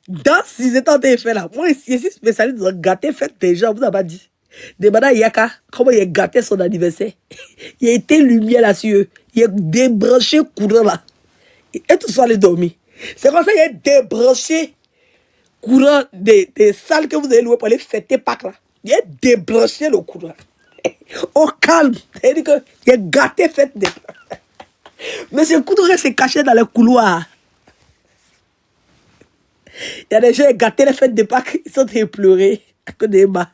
Dans 6 états de fait là, moi, je suis spécialiste dans gâter fête des gens, vous n'avez pas dit. Demandez à Yaka comment il a gâté son anniversaire. Il a été lumière là-dessus. Il a débranché courant là. Et tout ça, les dormir. C'est comme ça qu'il a débranché courant des salles que vous avez louées pour aller fêter Pâques là. Il a débranché le courant. Au calme. C'est-à-dire qu'il a gâté fête des Pâques. Mais ce Koudoré s'est caché dans les couloirs. Il y a des gens qui ont gâté les fêtes de Pâques, ils sont en train de pleurer à cause des bas.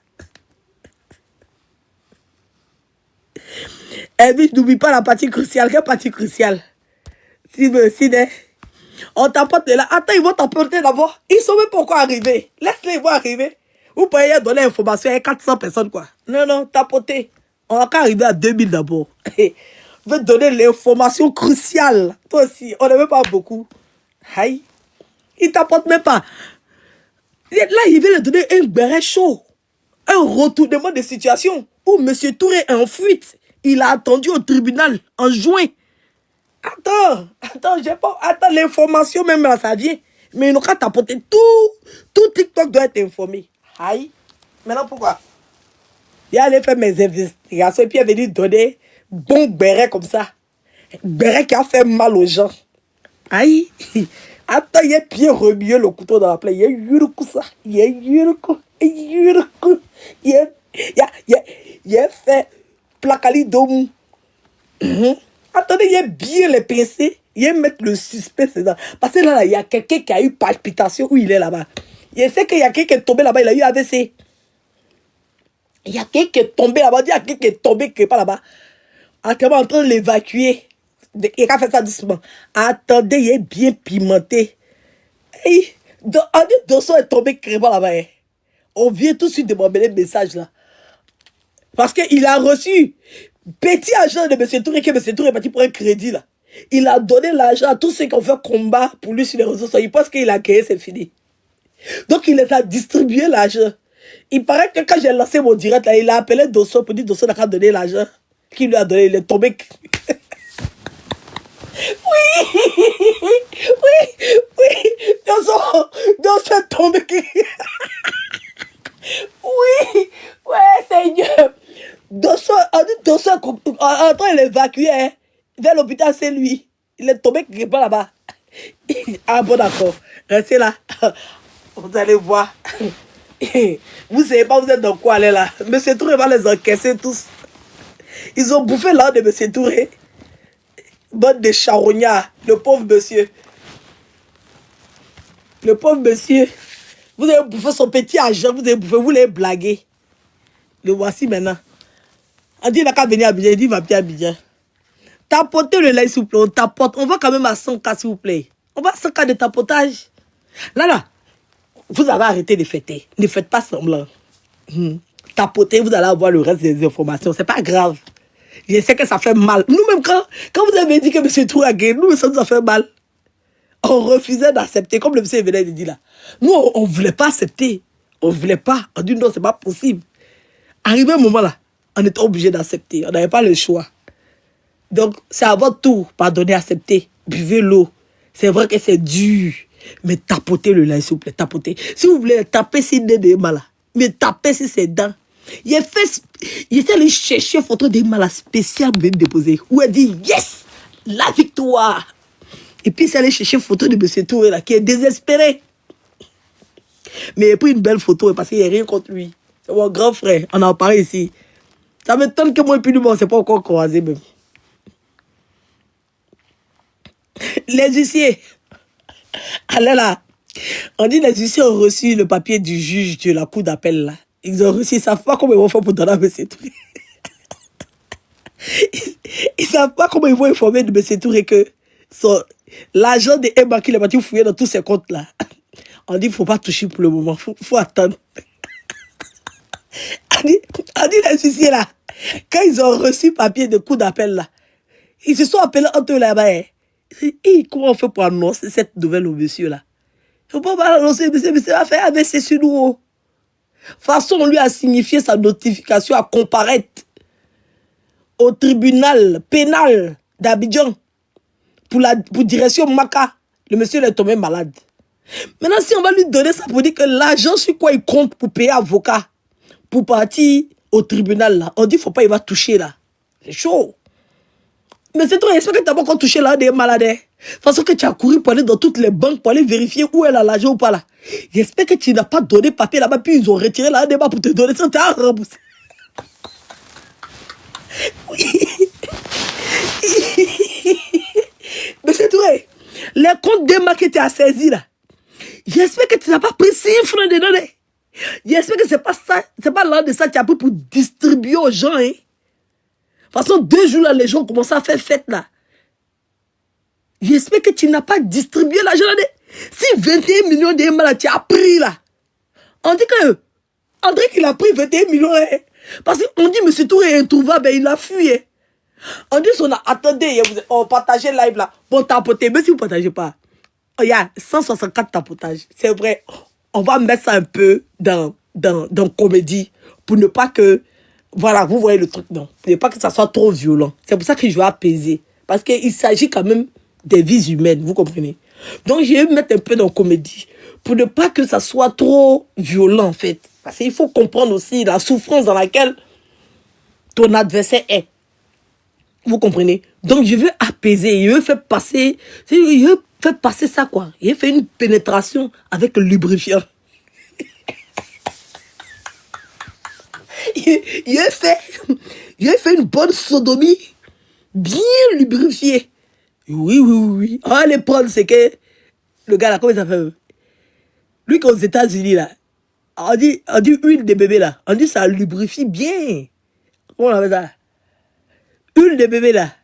Et puis, n'oublie pas la partie cruciale. Quelle partie cruciale? Si, on t'apporte de là. Attends, ils vont t'apporter d'abord. Ils sont même pas encore arrivés. Laisse-les, ils vont arriver. Vous pouvez donner l'information à 400 personnes, quoi. Non, t'apporter. On va arriver à 2000 d'abord. On veut donner l'information cruciale. Toi aussi, on ne veut pas beaucoup. Aïe. Il t'apporte même pas. Là, il veut leur donner un béret chaud. Un retournement de situation où M. Touré est en fuite. Il a attendu au tribunal en juin. Attends, j'ai pas. Attends, l'information même là, ça vient. Mais ils n'ont qu'à t'apporter tout TikTok doit être informé. Aïe. Maintenant, pourquoi? Il allait faire mes investigations et puis il est venu donner bon béret comme ça. Béret qui a fait mal aux gens. Aïe. Attends, il est bien remué le couteau dans la plaie. Il y a yurku ça. Il y a yurku. Il y a fait placali d'homme. Attendez, il y a bien les pincés. Il y a mettre le suspect dedans. Parce que là, il y a quelqu'un qui a eu palpitation où il est là-bas. Il sait qu'il y a quelqu'un qui est tombé là-bas, il a eu AVC. Il y a quelqu'un qui est tombé là-bas, il y a quelqu'un qui est tombé qui n'est pas là-bas. Actuellement en train de l'évacuer. Il a fait ça doucement. Attendez, il est bien pimenté. Et on dit Dosso est tombé crément là-bas. On vient tout de suite de m'envoyer le message là. Parce qu'il a reçu petit agent de M. Touré, que M. Touré est parti pour un crédit là. Il a donné l'argent à tous ceux qui ont fait combat pour lui sur les réseaux sociaux. Il pense qu'il a gagné, c'est fini. Donc il les a distribué l'argent. Il paraît que quand j'ai lancé mon direct là, il a appelé Dosso pour dire Dosso n'a qu'à donner l'argent qu'il lui a donné. Il est tombé. Oui. Dosso est tombé. Oui, ouais, Seigneur. Dosso, on dit Dosso, en train de l'évacuer vers l'hôpital, c'est lui. Il est tombé quelque part là-bas. Ah bon, d'accord. Restez là. Vous allez voir. Vous ne savez pas, vous êtes dans quoi aller là. Monsieur Touré va les encaisser tous. Ils ont bouffé l'or de Monsieur Touré. Bande de charognards. Le pauvre monsieur. Le pauvre monsieur. Vous avez bouffé son petit argent, vous avez bouffé, vous l'avez blagué. Le voici maintenant. On dit il n'a qu'à venir à Abidjan, il dit il va bien à Abidjan. Tapotez le lait s'il vous plaît, on tapote. On va quand même à 100K s'il vous plaît. On va à 100K de tapotage. Là, vous allez arrêter de fêter. Ne faites pas semblant. Tapotez, vous allez avoir le reste des informations. C'est pas grave. Je sais que ça fait mal. Nous-mêmes, quand vous avez dit que M. Touré a gagné, nous, ça nous a fait mal. On refusait d'accepter, comme le monsieur venait de dire là. Nous, on ne voulait pas accepter. On ne voulait pas. On dit non, c'est pas possible. Arrivé un moment là, on était obligé d'accepter. On n'avait pas le choix. Donc, c'est à votre tour, pardonnez, acceptez. Buvez l'eau. C'est vrai que c'est dur. Mais tapotez le lait, s'il vous plaît, tapotez. Si vous voulez taper ses dents de mal, mais tapez sur ses dents. Il est allé chercher une photo de mal spécial pour venir déposer. Où elle dit yes, la victoire. Et puis, c'est allé chercher une photo de M. Touré là, qui est désespéré. Mais il a pris une belle photo parce qu'il n'y a rien contre lui. C'est mon grand frère, on en parle ici. Ça m'étonne que moi et puis lui, on ne s'est pas encore croisé même. Les huissiers. Allez là. On dit les huissiers ont reçu le papier du juge de la cour d'appel là. Ils ont reçu, ils ne savent pas comment ils vont faire pour donner à M. Touré. Ils ne savent pas comment ils vont informer de M. Touré que l'argent de Emma qui est parti fouiller dans tous ces comptes là. On dit qu'il ne faut pas toucher pour le moment, il faut attendre. On dit les huissiers là, quand ils ont reçu le papier de coup d'appel là, ils se sont appelés entre eux là-bas. Comment on fait pour annoncer cette nouvelle au monsieur là? Il ne faut pas annoncer, monsieur va faire AVC sur nous. De toute façon, on lui a signifié sa notification à comparaître au tribunal pénal d'Abidjan pour direction Maka. Le monsieur est tombé malade. Maintenant, si on va lui donner ça pour dire que l'argent sur quoi il compte pour payer avocat, pour partir au tribunal, là, on dit qu'il ne faut pas, il va toucher là. C'est chaud. Mais c'est toi, j'espère que tu n'as pas encore touché là des malades. De toute façon que tu as couru pour aller dans toutes les banques, pour aller vérifier où elle a l'argent ou pas là. J'espère que tu n'as pas donné papier là-bas, puis ils ont retiré là débat pour te donner ça, tu as remboursé. Oui. Mais c'est vrai. Les comptes d'Emma que tu as saisis là. J'espère que tu n'as pas pris 6 francs de données. J'espère que c'est pas ça, c'est pas là de ça que tu as pris pour distribuer aux gens. Hein. De toute façon, 2 jours là, les gens commencent à faire fête là. J'espère que tu n'as pas distribué l'argent là. Si 21 millions d'Emma là, tu as pris là. On dit que André qu'il a pris 21 millions. Hein. Parce qu'on dit M. Touré est introuvable, il a fui. Hein. On dit qu'on a attendez, on partageait live là. Bon, tapoter, mais si vous ne partagez pas. Il y a 164 tapotages. C'est vrai. On va mettre ça un peu dans comédie pour ne pas que... Voilà, vous voyez le truc, non. Pour ne pas que ça soit trop violent. C'est pour ça que je vais apaiser. Parce qu'il s'agit quand même des vies humaines, vous comprenez. Donc, je vais mettre un peu dans comédie pour ne pas que ça soit trop violent, en fait. Parce qu'il faut comprendre aussi la souffrance dans laquelle ton adversaire est. Vous comprenez? Donc, je veux apaiser. Je veux faire passer... Je veux faire passer ça, quoi. Je veux faire une pénétration avec le lubrifiant. Il a fait une bonne sodomie bien lubrifiée. Oui. Ah, les prendre, c'est que le gars là, comment il s'appelle? Lui qui est aux États-Unis là, on dit huile de bébé là, on dit ça lubrifie bien. Comment on appelle ça? Huile de bébé là.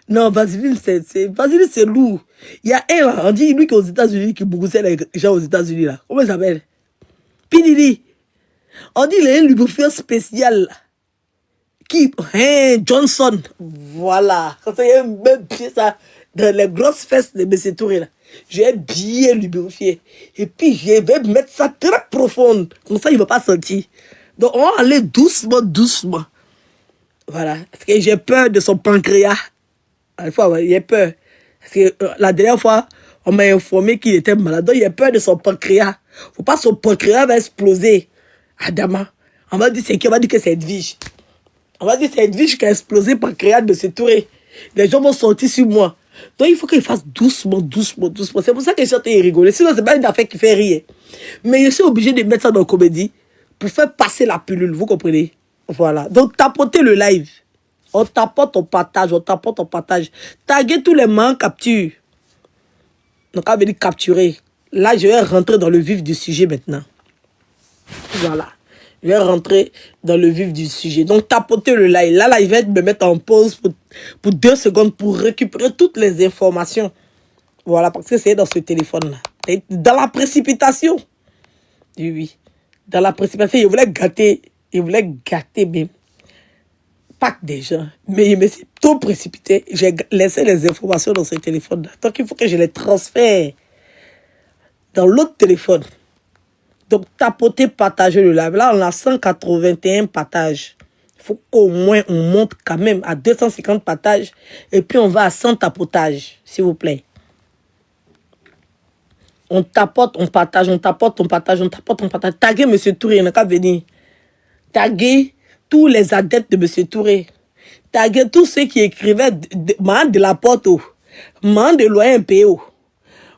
Non, vaseline, c'est lourd. Il y a un là, on dit lui qui est aux États-Unis, qui boussait les gens aux États-Unis là. Comment il s'appelle? Pididi. On dit il y a un lubrifiant spécial. Qui? Hein, Johnson. Voilà. Quand il y a même pied ça, dans les grosses fesses de M. Touré là. J'ai bien lubrifié. Et puis je vais mettre ça très profond. Comme ça, il ne va pas sentir. Donc on va aller doucement. Voilà. Parce que j'ai peur de son pancréas. Une fois, j'ai peur. Parce que la dernière fois, on m'a informé qu'il était malade. Donc il a peur de son pancréas. Il ne faut pas que son pancréas va exploser. Adama. On m'a dit c'est qui? On m'a dit que c'est Edwige. On m'a dit c'est Edwige qui a explosé par créat de se Touré. Les gens vont sortir sur moi. Donc il faut qu'il fasse doucement. C'est pour ça que je suis en train de rigoler. Sinon, c'est pas une affaire qui fait rire. Mais je suis obligé de mettre ça dans la comédie pour faire passer la pilule. Vous comprenez? Voilà. Donc tapotez le live. On tapote, on partage. Taguez tous les mains en capture. Donc on va venir capturer. Là, je vais rentrer dans le vif du sujet maintenant. Voilà. Je vais rentrer dans le vif du sujet. Donc, tapotez le live. Là, je vais me mettre en pause pour 2 secondes pour récupérer toutes les informations. Voilà, parce que c'est dans ce téléphone-là. Dans la précipitation. Oui. Dans la précipitation, je voulais gâter même. Pas que des gens. Mais je me suis trop précipité. J'ai laissé les informations dans ce téléphone-là. Donc, il faut que je les transfère dans l'autre téléphone. Donc, tapoter, partager le live. Là, on a 181 partages. Il faut qu'au moins on monte quand même à 250 partages. Et puis, on va à 100 tapotages, s'il vous plaît. On tapote, on partage. Taguez M. Touré, il n'a qu'à venir. Taguez tous les adeptes de M. Touré. Taguez tous ceux qui écrivaient de la porte. Man de loyer PO.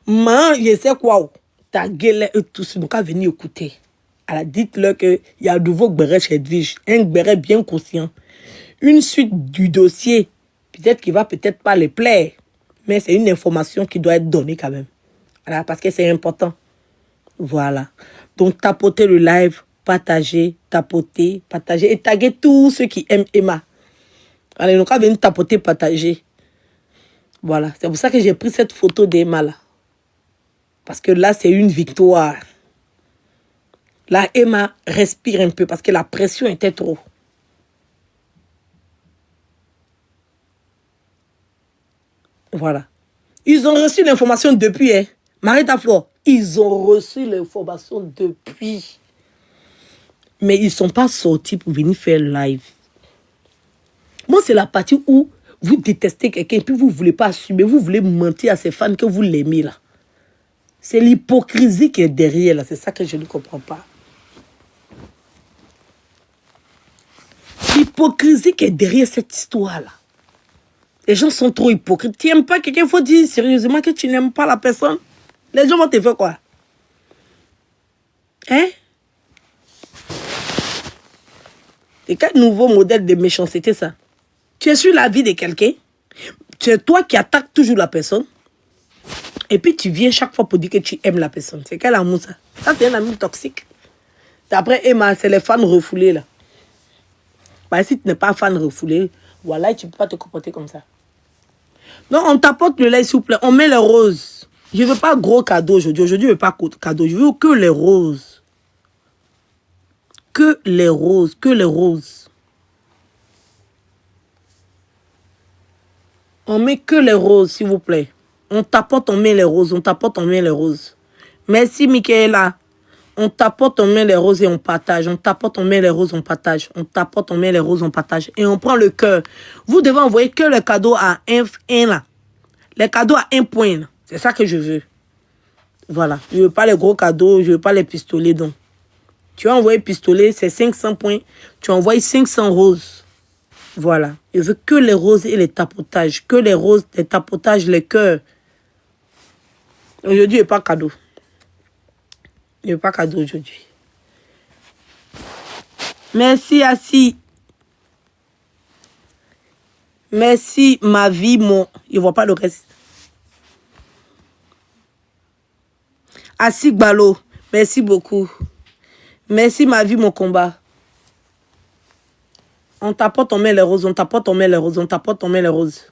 Man, je sais quoi. Taguez-les tous, ils n'ont qu'à venir écouter. Alors dites-leur qu'il y a un nouveau gbéré chez Edwige, un gbéré bien conscient. Une suite du dossier, peut-être qu'il va peut-être pas les plaire, mais c'est une information qui doit être donnée quand même. Voilà, parce que c'est important. Voilà. Donc tapotez le live, partagez, et taguez tous ceux qui aiment Emma. Alors ils n'ont qu'à venir tapoter, partager. Voilà, c'est pour ça que j'ai pris cette photo d'Emma là. Parce que là, c'est une victoire. Là, Emma respire un peu parce que la pression était trop. Voilà. Ils ont reçu l'information depuis, hein. Marita Flor, ils ont reçu l'information depuis. Mais ils ne sont pas sortis pour venir faire live. Moi, c'est la partie où vous détestez quelqu'un et puis vous ne voulez pas assumer, vous voulez mentir à ses fans que vous l'aimez là. C'est l'hypocrisie qui est derrière, là. C'est ça que je ne comprends pas. L'hypocrisie qui est derrière cette histoire-là. Les gens sont trop hypocrites. Tu n'aimes pas quelqu'un, il faut dire sérieusement que tu n'aimes pas la personne. Les gens vont te faire quoi? Hein? Et quel nouveau modèle de méchanceté, ça? Tu es sur la vie de quelqu'un. C'est toi qui attaques toujours la personne. Et puis tu viens chaque fois pour dire que tu aimes la personne. C'est quel amour, ça? Ça, c'est un amour toxique. D'après Emma, c'est les fans refoulés, là. Bah, si tu n'es pas fan refoulé, voilà, tu ne peux pas te comporter comme ça. Donc, on t'apporte le lait, s'il vous plaît. On met les roses. Je ne veux pas gros cadeau aujourd'hui. Aujourd'hui, je ne veux pas cadeau. Je veux que les roses. Que les roses. Que les roses. On met que les roses, s'il vous plaît. On t'apporte, on met les roses. On t'apporte, on met les roses. Merci, Michaela. On t'apporte, on met les roses et on partage. On t'apporte, on met les roses, on partage. On t'apporte, on met les roses, on partage. Et on prend le cœur. Vous devez envoyer que le cadeau à un là. Les cadeaux à 1 point. C'est ça que je veux. Voilà. Je ne veux pas les gros cadeaux. Je ne veux pas les pistolets. Donc, tu as envoyé pistolet, c'est 500 points. Tu as envoyé 500 roses. Voilà. Je veux que les roses et les tapotages. Que les roses, les tapotages, les cœurs. Aujourd'hui, il n'y a pas cadeau. Il n'y a pas cadeau aujourd'hui. Merci, Assis. Merci, ma vie, mon... Je ne vois pas le reste. Assis Gbalo. Merci beaucoup. Merci, ma vie, mon combat. On t'apporte, on met les roses. On t'apporte, on met les roses. On t'apporte, on met les roses.